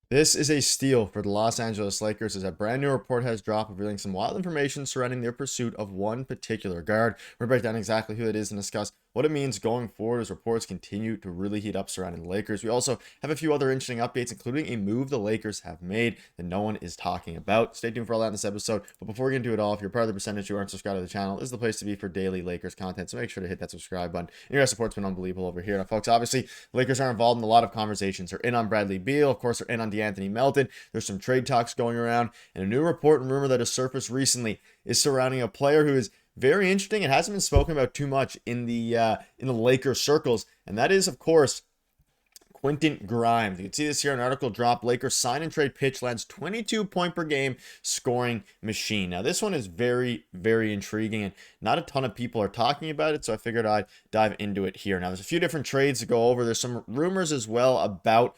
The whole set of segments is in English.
This is a steal for the Los Angeles Lakers as a brand new report has dropped revealing some wild information surrounding their pursuit of one particular guard. We're going to break down exactly who it is and discuss what it means going forward as reports continue to really heat up surrounding the Lakers. We also have a few other interesting updates, including a move the Lakers have made that no one is talking about. Stay tuned for all that in this episode. But before we get into it all, if you're part of the percentage who aren't subscribed to the channel, this is the place to be for daily Lakers content. So make sure to hit that subscribe button. And your support's been unbelievable over here. Now, folks, obviously, Lakers are involved in a lot of conversations. They're in on Bradley Beal. Of course, they're in on DeAnthony Melton. There's some trade talks going around, and a new report and rumor that has surfaced recently is surrounding a player who is very interesting and hasn't been spoken about too much in the Lakers circles, and that is, of course, Quentin Grimes. You can see this here, an article dropped. Lakers sign and trade pitch lands 22 point per game scoring machine. Now, this one is very, very intriguing, and not a ton of people are talking about it, so I figured I'd dive into it here. Now, there's a few different trades to go over. There's some rumors as well about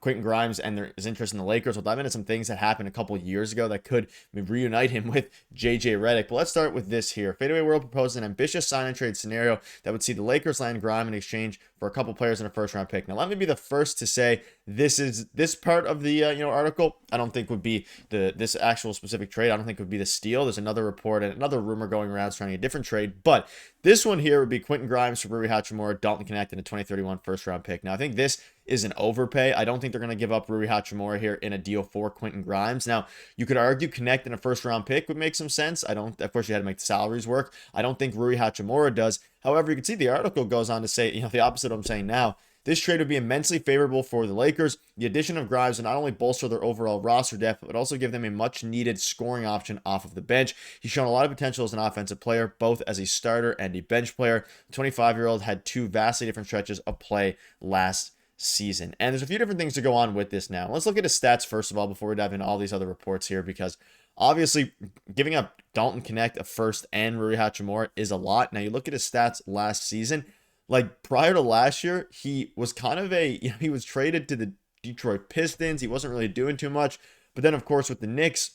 Quentin Grimes and his interest in the Lakers. We'll dive into some things that happened a couple years ago that could reunite him with JJ Redick. But let's start with this here. Fadeaway World proposed an ambitious sign and trade scenario that would see the Lakers land Grimes in exchange for a couple players and a first round pick. Now, let me be the first to say this part of the article I don't think would be this actual specific trade. I don't think would be the steal. There's another report and another rumor going around surrounding a different trade, but this one here would be Quentin Grimes for Rui Hachimura, Dalton Knecht, and a 2031 first round pick. Now, I think this is an overpay. I don't think they're going to give up Rui Hachimura here in a deal for Quentin Grimes. Now, you could argue Knecht in a first round pick would make some sense. Of course, you had to make the salaries work. I don't think Rui Hachimura does. However, you can see the article goes on to say, the opposite of what I'm saying now. This trade would be immensely favorable for the Lakers. The addition of Grimes would not only bolster their overall roster depth, but also give them a much needed scoring option off of the bench. He's shown a lot of potential as an offensive player, both as a starter and a bench player. The 25-year-old had two vastly different stretches of play last season. And there's a few different things to go on with this now. Let's look at his stats first of all before we dive into all these other reports here, because obviously giving up Dalton Knecht a first and Rui Hachimura is a lot. Now you look at his stats last season. Like prior to last year, he was kind of he was traded to the Detroit Pistons. He wasn't really doing too much. But then, of course, with the Knicks,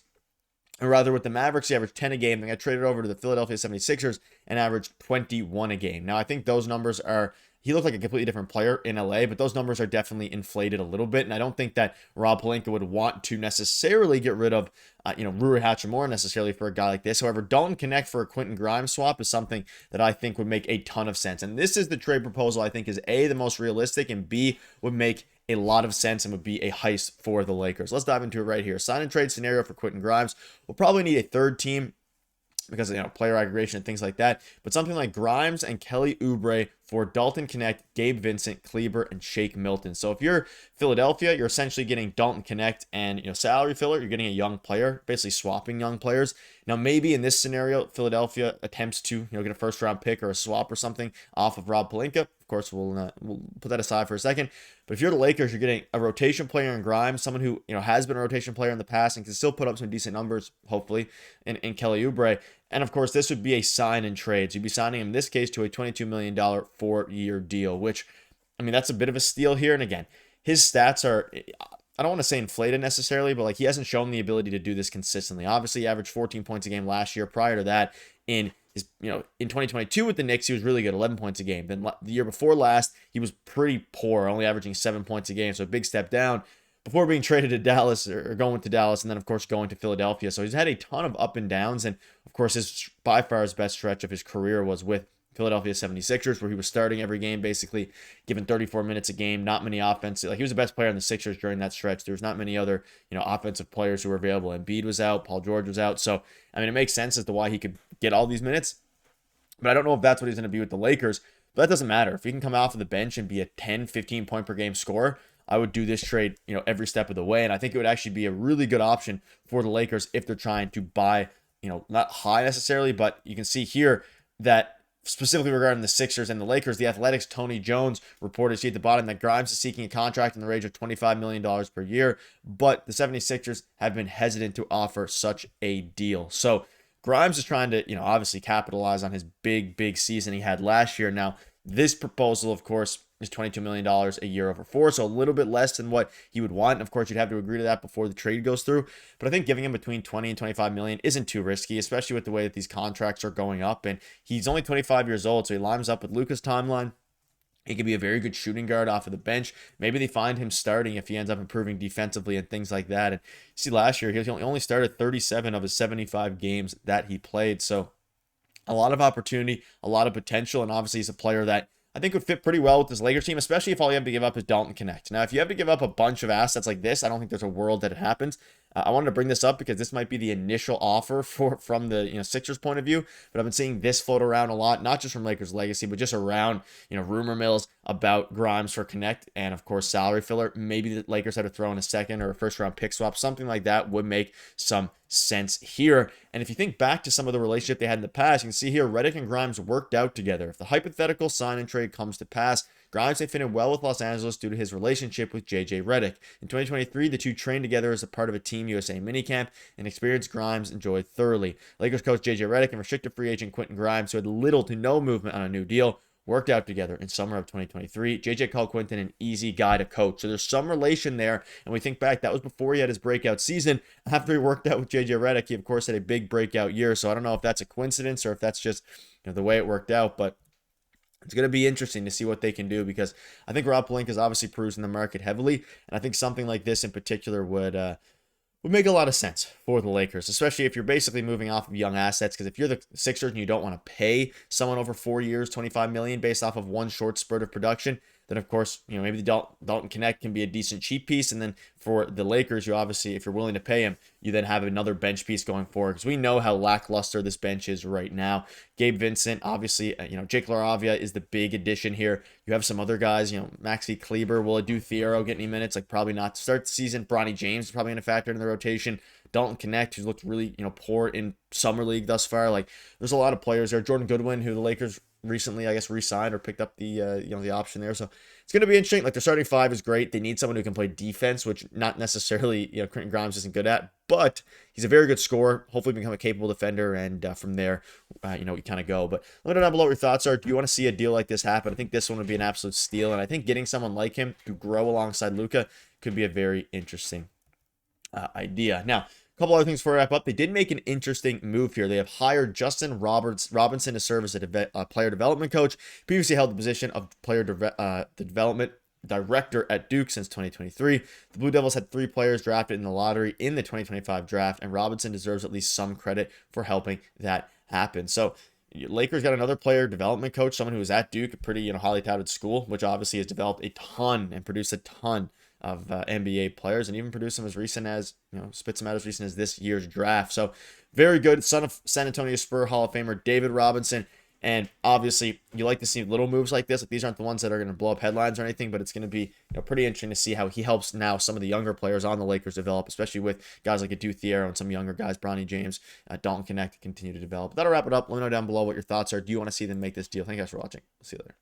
or rather with the Mavericks, he averaged 10 a game. Then got traded over to the Philadelphia 76ers and averaged 21 a game. Now, I think those numbers are, he looked like a completely different player in LA, but those numbers are definitely inflated a little bit. And I don't think that Rob Pelinka would want to necessarily get rid of, Rui Hachimura necessarily for a guy like this. However, Dalton Knecht for a Quentin Grimes swap is something that I think would make a ton of sense. And this is the trade proposal I think is A, the most realistic, and B, would make a lot of sense and would be a heist for the Lakers. Let's dive into it right here. Sign and trade scenario for Quentin Grimes. We'll probably need a third team because of player aggregation and things like that. But something like Grimes and Kelly Oubre for Dalton Knecht, Gabe Vincent, Kleber, and Shake Milton. So if you're Philadelphia, you're essentially getting Dalton Knecht and salary filler. You're getting a young player, basically swapping young players. Now maybe in this scenario, Philadelphia attempts to get a first round pick or a swap or something off of Rob Pelinka. Of course, we'll put that aside for a second. But if you're the Lakers, you're getting a rotation player in Grimes, someone who has been a rotation player in the past and can still put up some decent numbers, hopefully, in Kelly Oubre. And of course, this would be a sign and trade. So you'd be signing him in this case to a $22 million 4-year deal, which, that's a bit of a steal here. And again, his stats are, I don't want to say inflated necessarily, but he hasn't shown the ability to do this consistently. Obviously, he averaged 14 points a game last year. Prior to that, in 2022 with the Knicks, he was really good, 11 points a game. Then the year before last, he was pretty poor, only averaging 7 points a game. So a big step down before being traded to Dallas or going to Dallas, and then of course going to Philadelphia. So he's had a ton of up and downs, and of course by far his best stretch of his career was with Philadelphia 76ers, where he was starting every game, basically given 34 minutes a game, not many offensive. He was the best player in the Sixers during that stretch. There was not many other, offensive players who were available. Embiid was out, Paul George was out. So, it makes sense as to why he could get all these minutes. But I don't know if that's what he's going to be with the Lakers. But that doesn't matter. If he can come off of the bench and be a 10, 15 point per game scorer, I would do this trade, every step of the way. And I think it would actually be a really good option for the Lakers if they're trying to buy, not high necessarily, but you can see here that specifically regarding the Sixers and the Lakers, the Athletics' Tony Jones reported, see at the bottom, that Grimes is seeking a contract in the range of $25 million per year, but the 76ers have been hesitant to offer such a deal. So Grimes is trying to, obviously capitalize on his big season he had last year. Now, this proposal, of course, is $22 million a year over 4, so a little bit less than what he would want. And of course, you'd have to agree to that before the trade goes through. But I think giving him between 20 and 25 million isn't too risky, especially with the way that these contracts are going up. And he's only 25 years old, so he lines up with Luka's timeline. He could be a very good shooting guard off of the bench. Maybe they find him starting if he ends up improving defensively and things like that. And see, last year, he only started 37 of his 75 games that he played. So a lot of opportunity, a lot of potential, and obviously he's a player that I think would fit pretty well with this Lakers team, especially if all you have to give up is Dalton Knecht. Now, if you have to give up a bunch of assets like this, I don't think there's a world that it happens. I wanted to bring this up because this might be the initial offer from the Sixers point of view, but I've been seeing this float around a lot, not just from Lakers Legacy, but just around rumor mills about Grimes for Knecht and of course salary filler. Maybe the Lakers had to throw in a second or a first round pick swap, something like that would make some sense here. And if you think back to some of the relationship they had in the past, you can see here Redick and Grimes worked out together. If the hypothetical sign and trade comes to pass, Grimes may fit in well with Los Angeles due to his relationship with JJ Redick. In 2023, the two trained together as a part of a Team USA minicamp, and experienced Grimes enjoyed thoroughly. Lakers coach JJ Redick and restricted free agent Quentin Grimes, who had little to no movement on a new deal, worked out together in summer of 2023. JJ called Quentin an easy guy to coach. So there's some relation there. And we think back, that was before he had his breakout season. After he worked out with JJ Redick, he of course had a big breakout year. So I don't know if that's a coincidence or if that's just the way it worked out. But it's going to be interesting to see what they can do, because I think Rob Pelinka is obviously cruising the market heavily. And I think something like this in particular would make a lot of sense for the Lakers, especially if you're basically moving off of young assets. Because if you're the Sixers and you don't want to pay someone over 4 years, $25 million based off of one short spurt of production, then of course, maybe the Dalton Knecht can be a decent cheap piece. And then for the Lakers, you obviously, if you're willing to pay him, you then have another bench piece going forward, because we know how lackluster this bench is right now. Gabe Vincent, obviously, Jake LaRavia is the big addition here. You have some other guys, Maxi Kleber, will Adu Thiero get any minutes? Like, probably not to start the season. Bronny James is probably going to factor in the rotation. Dalton Knecht, who's looked really, poor in summer league thus far. Like, there's a lot of players there. Jordan Goodwin, who the Lakers recently, I guess, re-signed or picked up the the option there. So it's going to be interesting. Like, their starting five is great. They need someone who can play defense, which not necessarily Quentin Grimes isn't good at, but he's a very good scorer. Hopefully become a capable defender, and from there, we kind of go. But let me know down below what your thoughts are. Do you want to see a deal like this happen? I think this one would be an absolute steal, and I think getting someone like him to grow alongside Luka could be a very interesting idea. Now, a couple other things before I wrap up. They did make an interesting move here. They have hired Justin Robinson to serve as a player development coach. Previously held the position of the development director at Duke since 2023. The Blue Devils had 3 players drafted in the lottery in the 2025 draft, and Robinson deserves at least some credit for helping that happen. So Lakers got another player development coach, someone who was at Duke, a pretty highly touted school, which obviously has developed a ton and produced a ton of NBA players, and even produced them as recent as, spits them out as recent as this year's draft. So very good. Son of San Antonio Spurs Hall of Famer David Robinson. And obviously, you like to see little moves like this. Like, these aren't the ones that are going to blow up headlines or anything, but it's going to be pretty interesting to see how he helps now some of the younger players on the Lakers develop, especially with guys like Adu Thiero and some younger guys, Bronny James, Dalton Knecht, continue to develop. That'll wrap it up. Let me know down below what your thoughts are. Do you want to see them make this deal? Thank you guys for watching. See you later.